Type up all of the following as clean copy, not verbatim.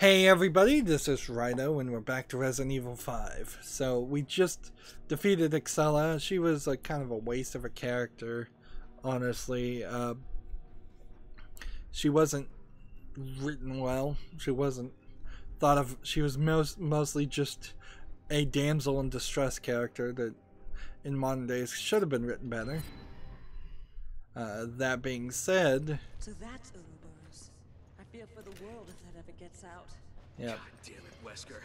Hey everybody, this is Rydo and we're back to Resident Evil 5. So we just defeated Excella. She was a kind of a waste of a character, honestly. She wasn't written well. She wasn't thought of. She was mostly just a damsel in distress character that in modern days should have been written better. That being said, So that's Ouroboros. I fear for the world if that ever gets out. yeah. God damn it, Wesker.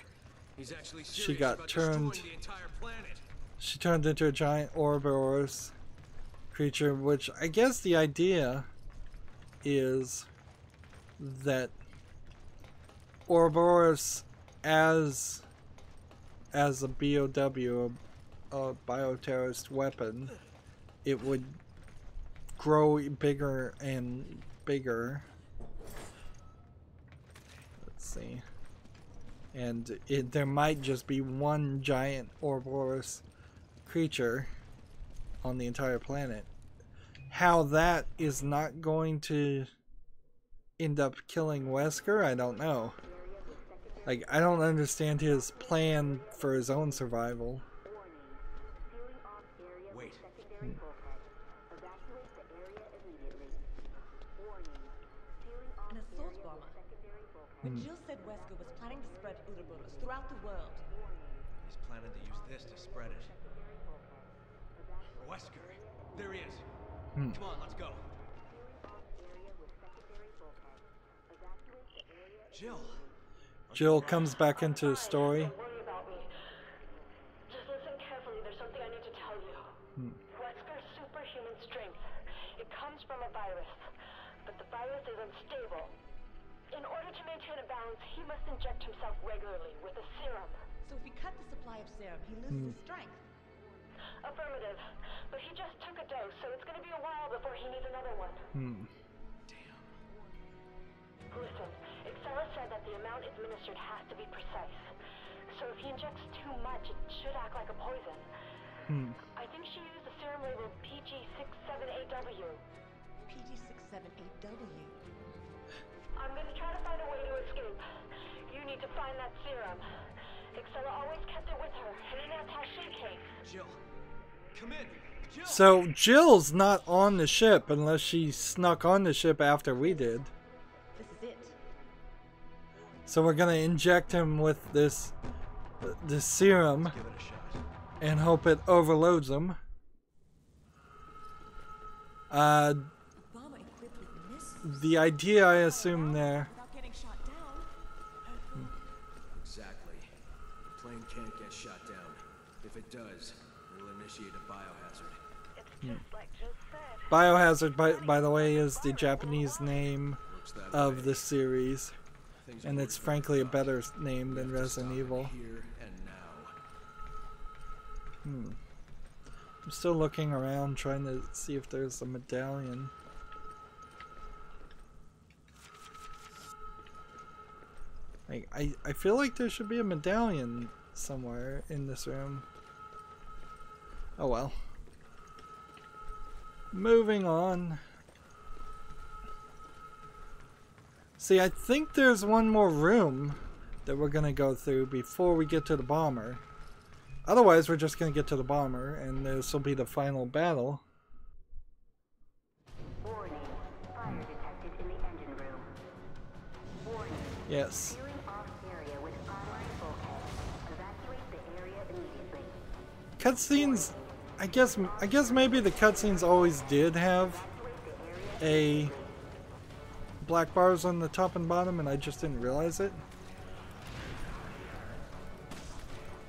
He's actually serious She got about turned. destroying the entire planet. She turned into a giant Ouroboros creature, which I guess the idea is that Ouroboros as a BOW, a bioterrorist weapon, it would grow bigger and bigger. Let's see. And there might just be one giant Ouroboros creature on the entire planet. How that is not going to end up killing Wesker, I don't know. Like, I don't understand his plan for his own survival. Wait. An assault bomber. Jill said Wesker was planning to spread Ouroboros throughout the world. He's planning to use this to spread it. Wesker. There he is. Come on, let's go. Jill. Jill comes back into the story. Don't worry about me. Just listen carefully. There's something I need to tell you. Wesker's superhuman strength. It comes from a virus, but the virus is unstable. In order to maintain a balance, he must inject himself regularly with a serum. So if we cut the supply of serum, he loses his strength. Affirmative. But he just took a dose, so it's going to be a while before he needs another one. Damn. Listen, Excella said that the amount administered has to be precise. So if he injects too much, it should act like a poison. I think she used the serum labeled PG67AW. PG67AW. I'm going to try to find a way to escape. You need to find that serum. Excella always kept it with her, and in that attaché case. Jill. Come in. Jill. So Jill's not on the ship unless she snuck on the ship after we did. This is it. So we're gonna inject him with this serum Give it a shot. and hope it overloads him. Bomber equipped with missiles The idea, I assume, there. without getting shot down. Exactly. The plane can't get shot down. If it does, it'll initiate a biohazard. It's just like Jill said. Biohazard, by the way, is the Japanese name Looks that of way. the series, Things and are it's working frankly a out. better name than We have to Resident stop Evil. Here and now. I'm still looking around trying to see if there's a medallion. Like, I feel like there should be a medallion somewhere in this room. Oh well. Moving on. See, I think there's one more room that we're gonna go through before we get to the bomber. Otherwise, we're just gonna get to the bomber, and this will be the final battle. Warning. Fire detected in the engine room. Warning. Yes. Clearing off area with online bulkhead. Evacuate the area immediately. Cutscenes, I guess maybe the cutscenes always did have a black bars on the top and bottom, and I just didn't realize it.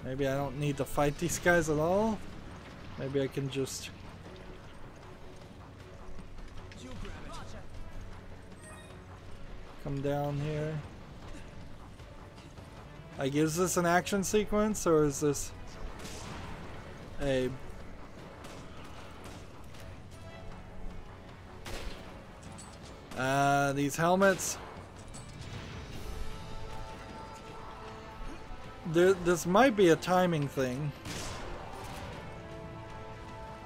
Maybe I don't need to fight these guys at all. Maybe I can just come down here. Like, is this an action sequence, or is this a... these helmets. This might be a timing thing.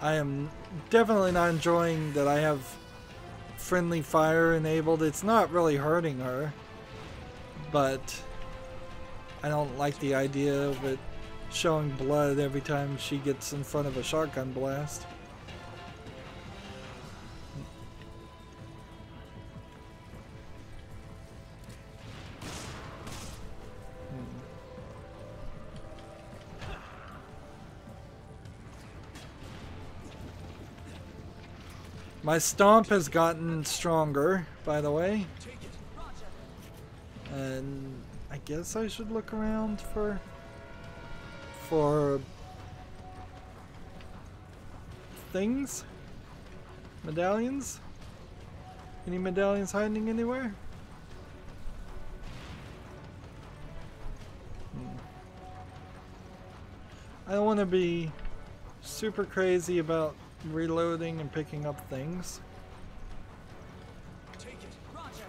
I am definitely not enjoying that I have friendly fire enabled. It's not really hurting her, but I don't like the idea of it showing blood every time she gets in front of a shotgun blast. My stomp has gotten stronger, by the way. And I guess I should look around for things? Medallions? Any medallions hiding anywhere? I don't want to be super crazy about reloading and picking up things. Take it. Roger.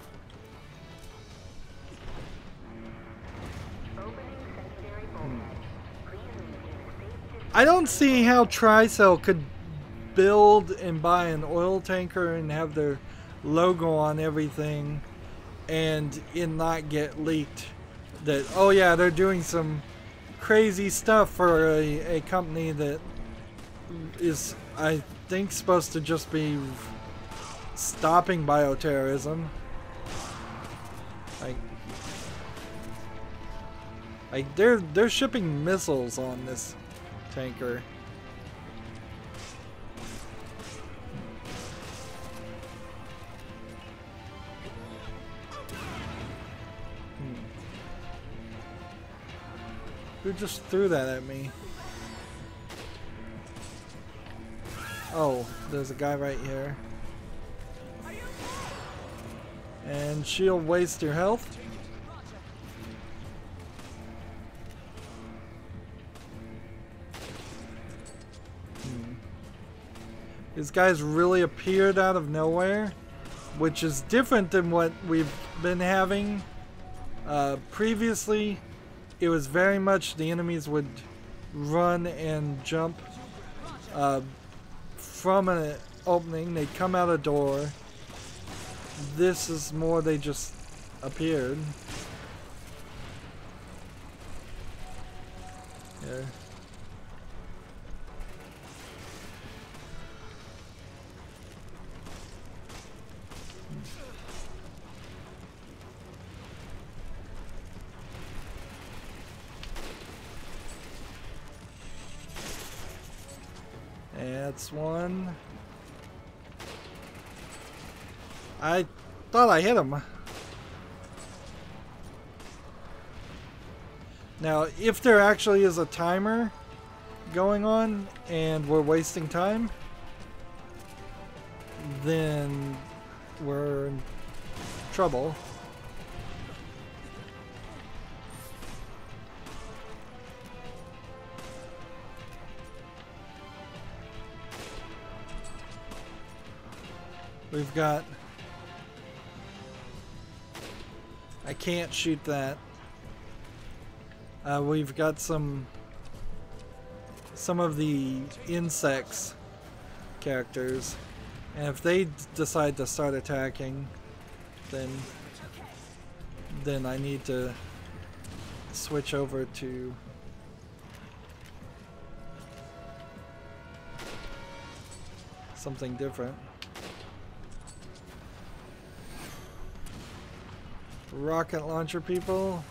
I don't see how Tricell could build and buy an oil tanker and have their logo on everything and it not get leaked. That, oh yeah, they're doing some crazy stuff for a company that is, I think, supposed to just be stopping bioterrorism. Like they're shipping missiles on this tanker. Who just threw that at me? Oh, there's a guy right here. And she'll waste your health. These guys really appeared out of nowhere, which is different than what we've been having. Previously, it was very much the enemies would run and jump from an opening. They'd come out a door. This is more they just appeared. Here. That's one. I thought I hit him. Now, if there actually is a timer going on and we're wasting time, then we're in trouble. We've got... I can't shoot that. We've got some of the insects characters, and if they decide to start attacking, then I need to switch over to something different. Rocket launcher people.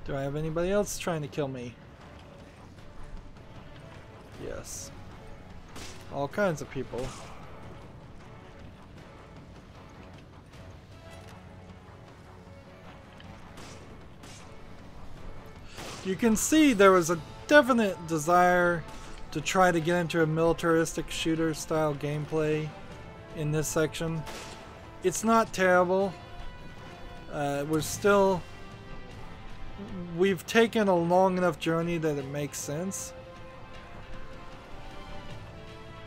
Do I have anybody else trying to kill me? Yes. All kinds of people. You can see there was a definite desire to try to get into a militaristic shooter style gameplay in this section. It's not terrible. We've taken a long enough journey that it makes sense.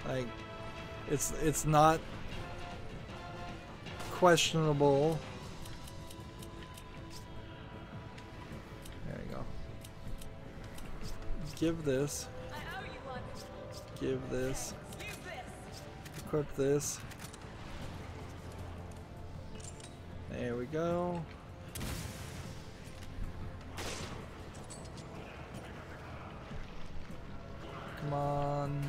Like, It's not questionable. There you go. Give this. Give this. Equip this. There we go. Come on.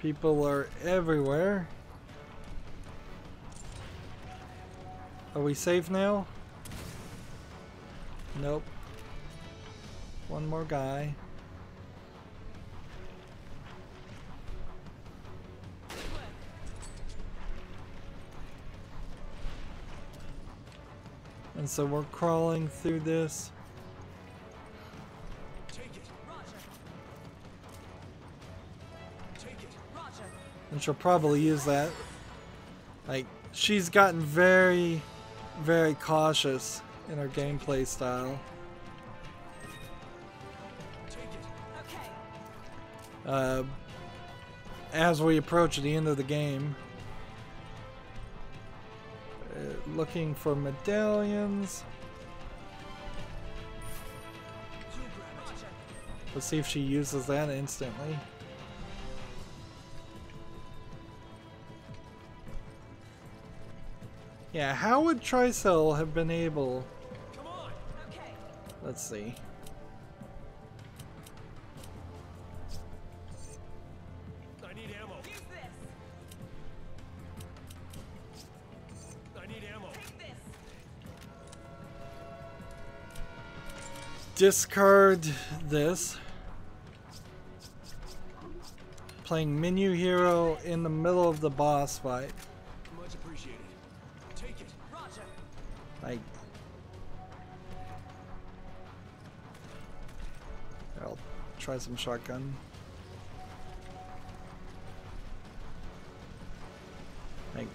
People are everywhere. Are we safe now? Nope. One more guy. And so we're crawling through this. And she'll probably use that. Like, she's gotten very, very cautious in her gameplay style. As we approach the end of the game, looking for medallions. Let's see if she uses that instantly. Yeah, how would Tricell have been able? Come on. Okay. Let's see. I need ammo. Use this. I need ammo. Take this. Discard this. Playing menu hero in the middle of the boss fight. Much appreciated. Take it. Roger. Like, I'll try some shotgun. Like,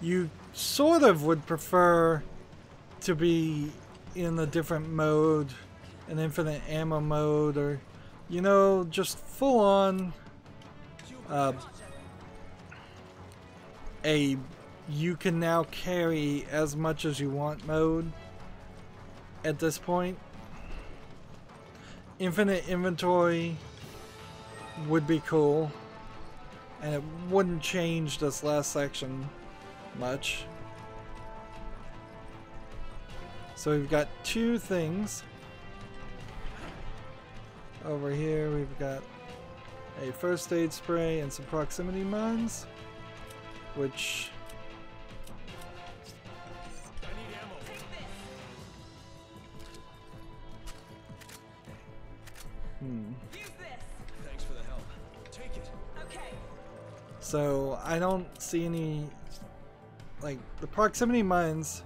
you sort of would prefer to be in a different mode, an infinite ammo mode, or, you know, just full on a you can now carry as much as you want mode at this point. Infinite inventory would be cool, and it wouldn't change this last section much. So we've got two things. Over here we've got a first aid spray and some proximity mines, which I need ammo. Take this. Use this. Thanks for the help. Take it. Okay. so I don't see any, like, the proximity mines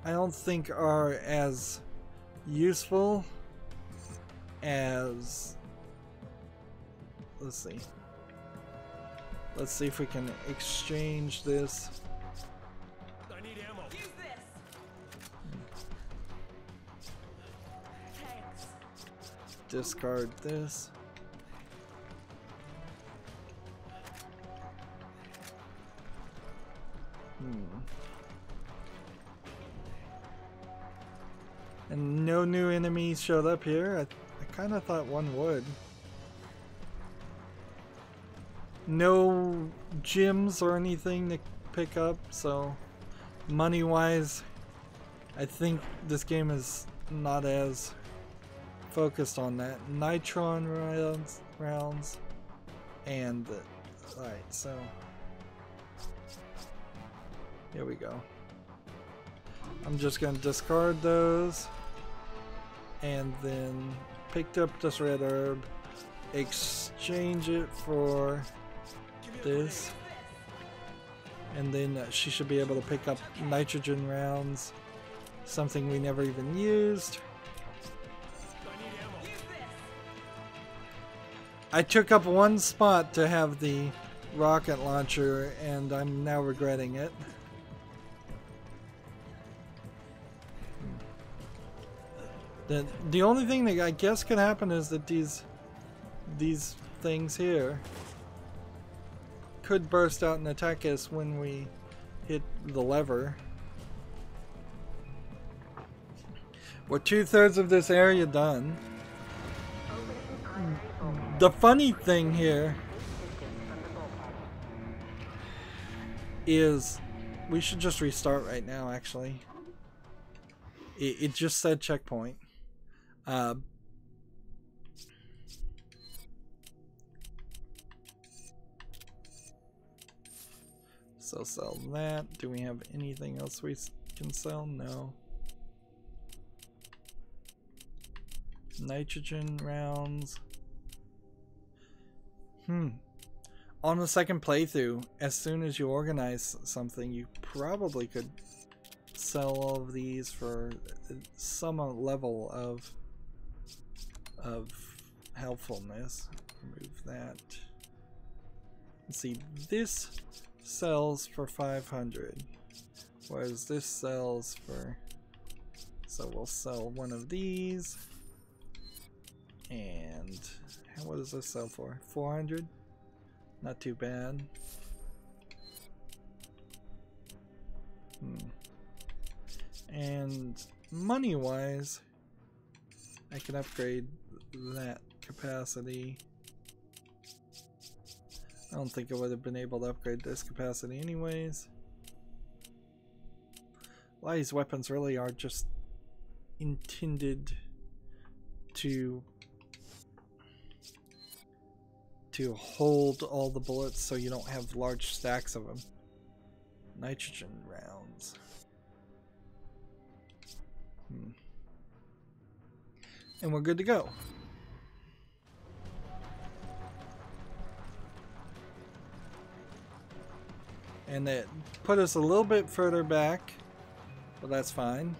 I don't think are as useful as, let's see if we can exchange this. I need ammo. Use this. Thanks. Discard this. And no new enemies showed up here. I kind of thought one would. No gyms or anything to pick up, so money-wise, I think this game is not as focused on that. Nitron rounds, and alright, so here we go. I'm just gonna discard those, and then picked up this red herb, exchange it for this, and then she should be able to pick up nitrogen rounds, something we never even used. I need ammo. Use this. I took up one spot to have the rocket launcher, and I'm now regretting it. The only thing that I guess could happen is that these things here could burst out and attack us when we hit the lever. We're 2/3 of this area done. The funny thing here is we should just restart right now, actually. It just said checkpoint. So sell that. Do we have anything else we can sell? No. Nitrogen rounds. On the second playthrough, as soon as you organize something, you probably could sell all of these for some level of helpfulness. Remove that. Let's see, this sells for 500, whereas this sells for, so we'll sell one of these. And what does this sell for? 400? Not too bad. And money-wise, I can upgrade that capacity. I don't think I would have been able to upgrade this capacity anyways. A lot of these weapons really are just intended to hold all the bullets so you don't have large stacks of them. Nitrogen rounds. And we're good to go. And it put us a little bit further back, but that's fine.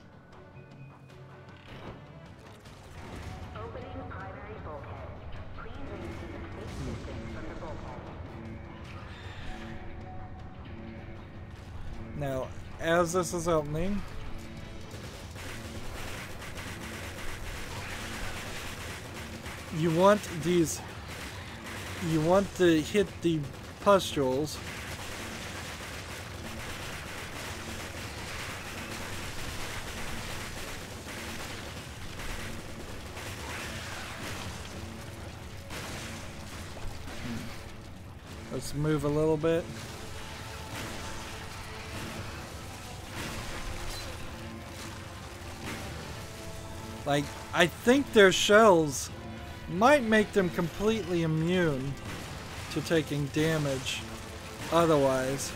Now, as this is opening, you want to hit the pustules. Let's move a little bit. Like, I think their shells might make them completely immune to taking damage otherwise.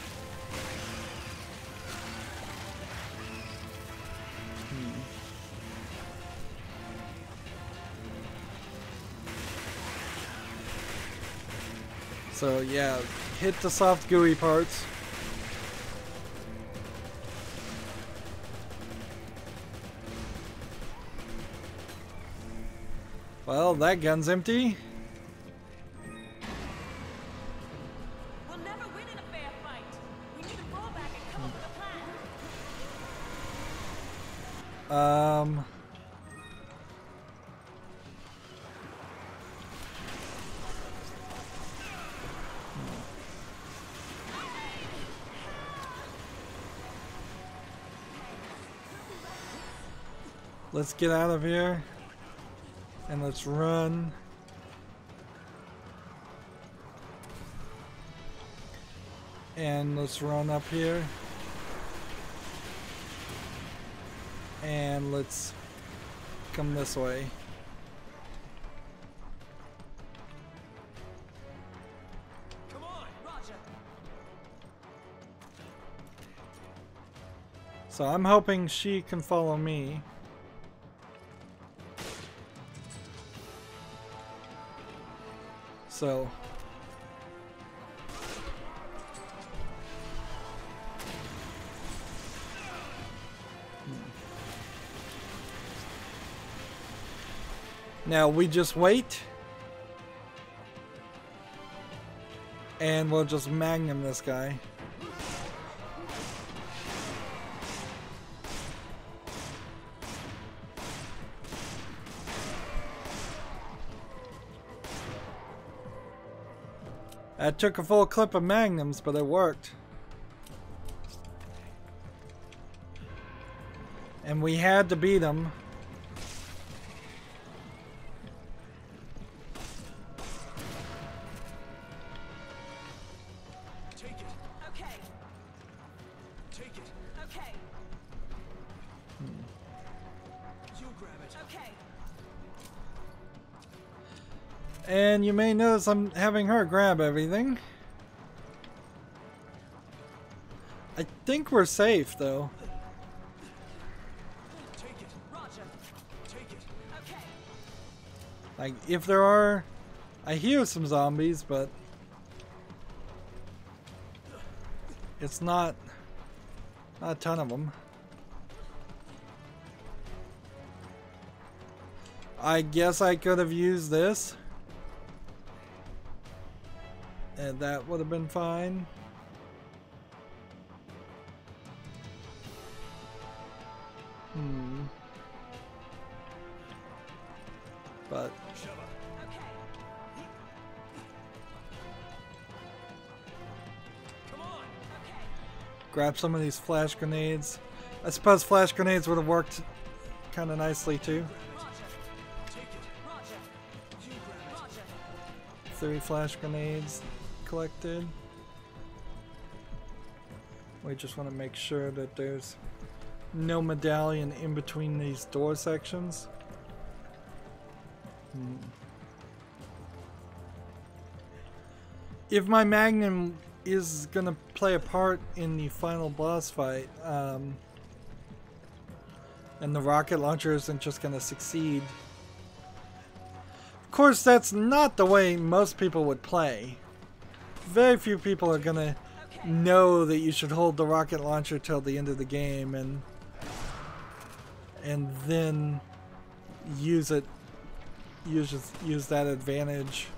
So yeah, hit the soft gooey parts. Well, that gun's empty. We'll never win in a fair fight. We need to fall back and come up with a plan. Let's get out of here. And let's run. And let's run up here. And let's come this way. Come on, Roger. So I'm hoping she can follow me. So now we just wait And we'll just magnum this guy. That took a full clip of magnums, but it worked. And we had to beat him. Take it. Okay. Take it. Okay. You grab it. Okay. And you may notice I'm having her grab everything. I think we're safe, though. Take it. Roger. Take it. Okay. Like, if there are... I hear some zombies, but... it's not a ton of them. I guess I could have used this. And that would have been fine. But Okay. Come on. Okay. grab some of these flash grenades. I suppose flash grenades would have worked kind of nicely too. Roger. Take it. Roger. You grab it. Roger. 3 flash grenades collected. We just want to make sure that there's no medallion in between these door sections. If my magnum is gonna play a part in the final boss fight, and the rocket launcher isn't just gonna succeed. Of course, that's not the way most people would play. Very few people are gonna know that you should hold the rocket launcher till the end of the game and then use it. Use that advantage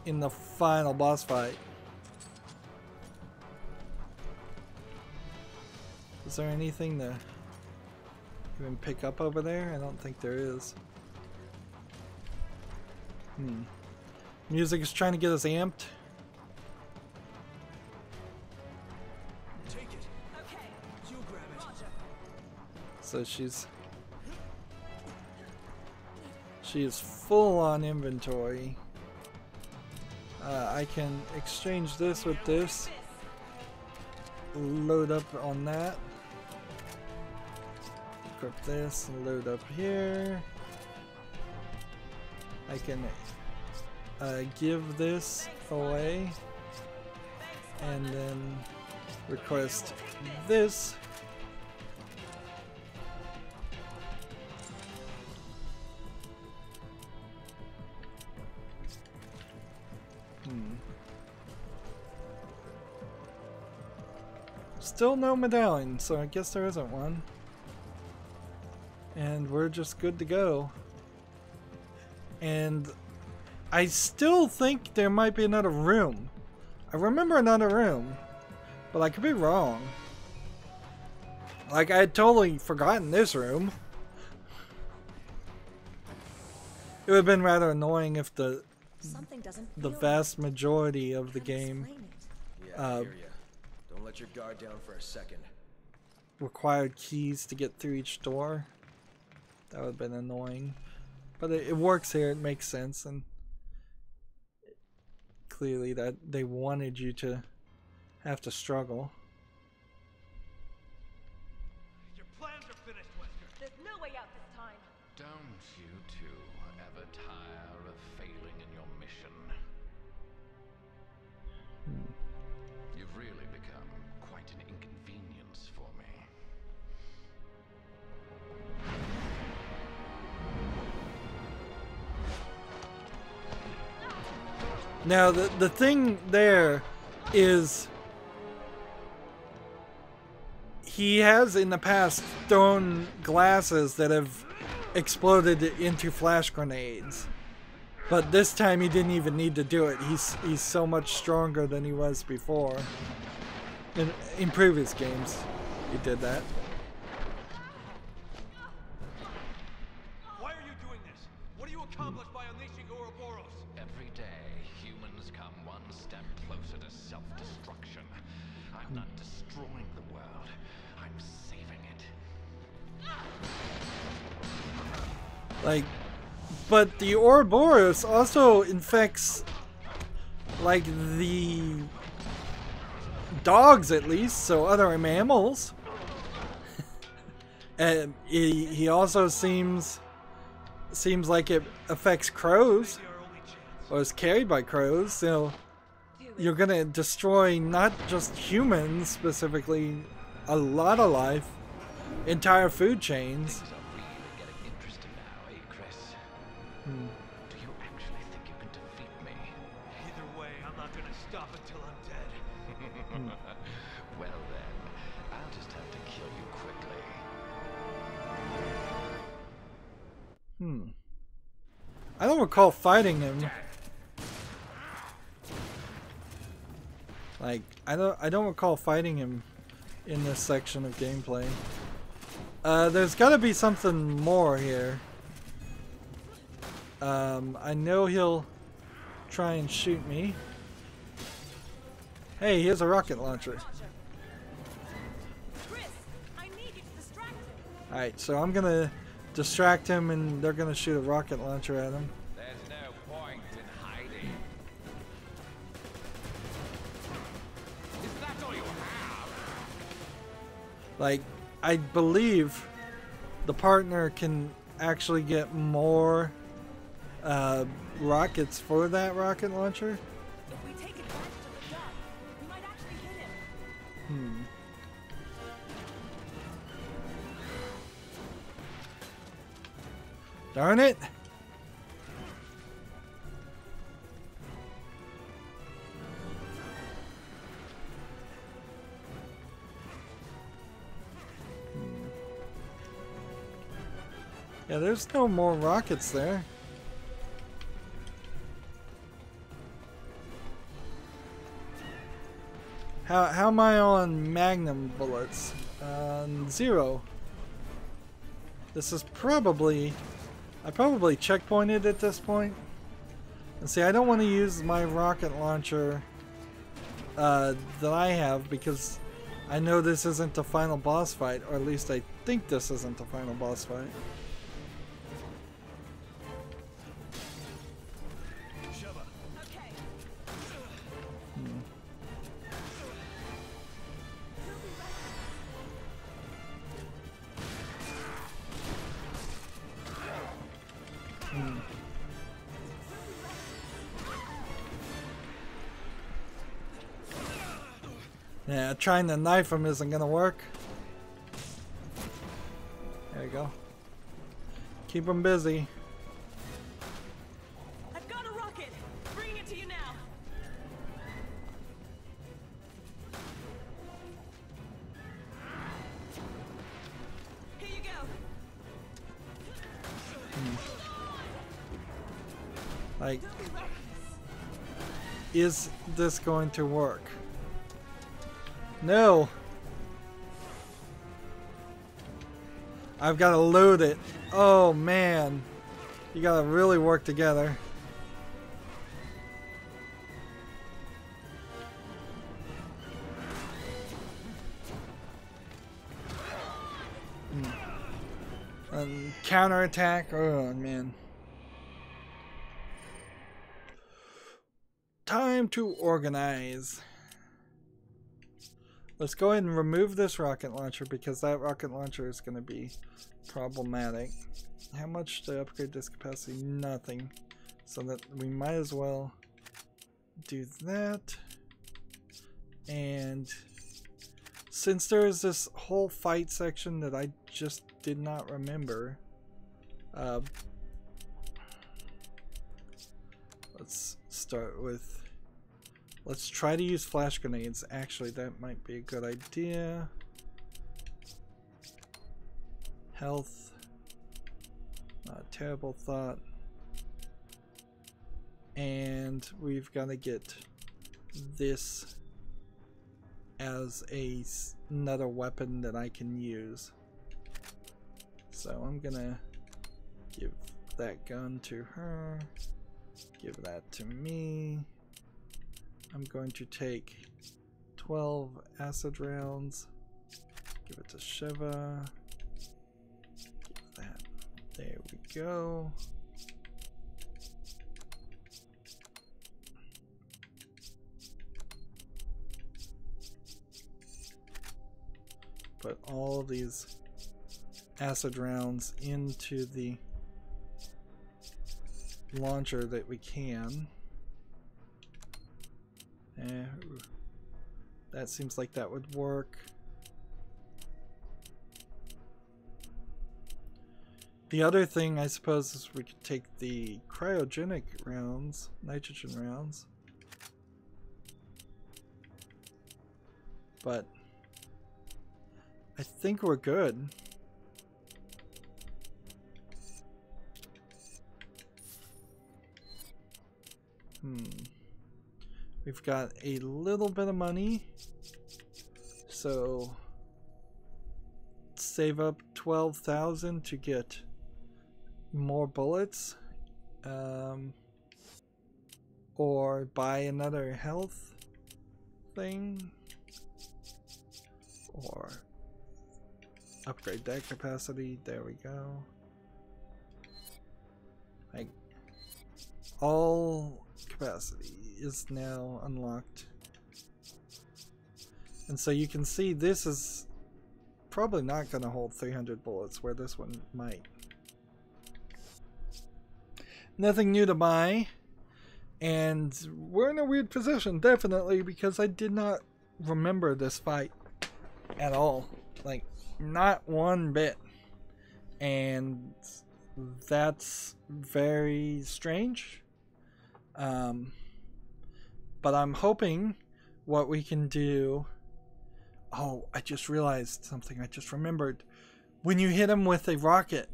in the final boss fight. Is there anything to even pick up over there? I don't think there is. Music is trying to get us amped. Take it. Okay. You grab it. Roger. So she is full on inventory. I can exchange this with this. Load up on that. Equip this and load up here. I can give this away and then request this. Still no medallion, so I guess there isn't one. And we're just good to go. And I still think there might be another room. I remember another room, but I could be wrong. Like, I had totally forgotten this room. It would have been rather annoying if the vast majority of the game Yeah, I hear ya. Don't let your guard down for a second. required keys to get through each door. That would have been annoying. But it works here, it makes sense, and clearly that they wanted you to have to struggle. Your plans are finished, Wesker. There's no way out this time. Don't you two ever tire of failing in your mission? You've really become quite an inconvenience for me. Now the thing there is he has in the past thrown glasses that have exploded into flash grenades. But this time he didn't even need to do it. He's so much stronger than he was before. In previous games, he did that. Why are you doing this? What do you accomplish by unleashing Ouroboros? Every day, humans come one step closer to self-destruction. I'm not destroying the world. I'm saving it. Like, but the Ouroboros also infects, like, the dogs at least, so other mammals. And he also seems like it affects crows, or is carried by crows, so you're gonna destroy not just humans specifically, a lot of life, entire food chains. Things are really getting interesting now, eh, Chris? Do you actually think you can defeat me? Either way, I'm not gonna stop until I'm dead. Well then, I'll just have to kill you quickly. I don't recall fighting him. Like, I don't recall fighting him in this section of gameplay. There's gotta be something more here. I know he'll try and shoot me. Hey, here's a rocket launcher. Alright, so I'm gonna distract him and they're gonna shoot a rocket launcher at him. There's no point in hiding. Is that all you have? Like, I believe the partner can actually get more rockets for that rocket launcher. If we take advantage of the gun, we might actually hit him. Darn it! Yeah, there's no more rockets there. How am I on Magnum bullets? 0. This is probably... I probably checkpointed at this point. And see, I don't want to use my rocket launcher that I have because I know this isn't the final boss fight, or at least I think this isn't the final boss fight. Sheva. Okay. Yeah, trying to knife him isn't gonna work. There you go. Keep him busy. I've got a rocket. Bringing it to you now. Here you go. Like, is this going to work? No. I've got to load it. Oh man. You got to really work together. And counterattack. Oh man. Time to organize. Let's go ahead and remove this rocket launcher because that rocket launcher is going to be problematic. How much to upgrade this capacity? Nothing. So that we might as well do that. And since there is this whole fight section that I just did not remember, let's start with... Let's try to use flash grenades. Actually, that might be a good idea. Health. Not a terrible thought. And we've got to get this as another weapon that I can use. So I'm gonna give that gun to her, give that to me. I'm going to take 12 acid rounds, give it to Sheva, give that, there we go. Put all of these acid rounds into the launcher that we can. That seems like that would work. The other thing, I suppose, is we could take the cryogenic rounds, nitrogen rounds. But I think we're good. We've got a little bit of money, so save up 12,000 to get more bullets, or buy another health thing, or upgrade that capacity. There we go. All capacity is now unlocked. And so you can see this is probably not going to hold 300 bullets, where this one might. Nothing new to buy. And we're in a weird position, definitely, because I did not remember this fight at all. Like, not one bit. And that's very strange. But I'm hoping what we can do... Oh, I just realized something. I just remembered. When you hit him with a rocket,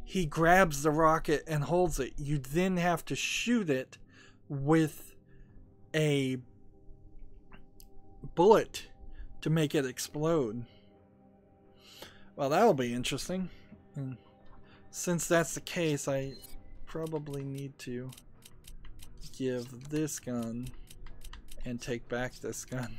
he grabs the rocket and holds it. You then have to shoot it with a bullet to make it explode. Well, that'll be interesting. And since that's the case, I probably need to give this gun and take back this gun.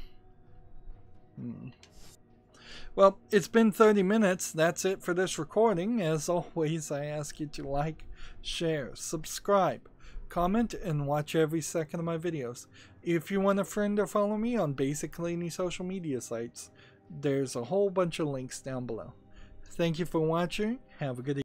Well, it's been 30 minutes. That's it for this recording. As always, I ask you to like, share, subscribe, comment, and watch every second of my videos. If you want a friend or follow me on basically any social media sites, there's a whole bunch of links down below. Thank you for watching. Have a good evening.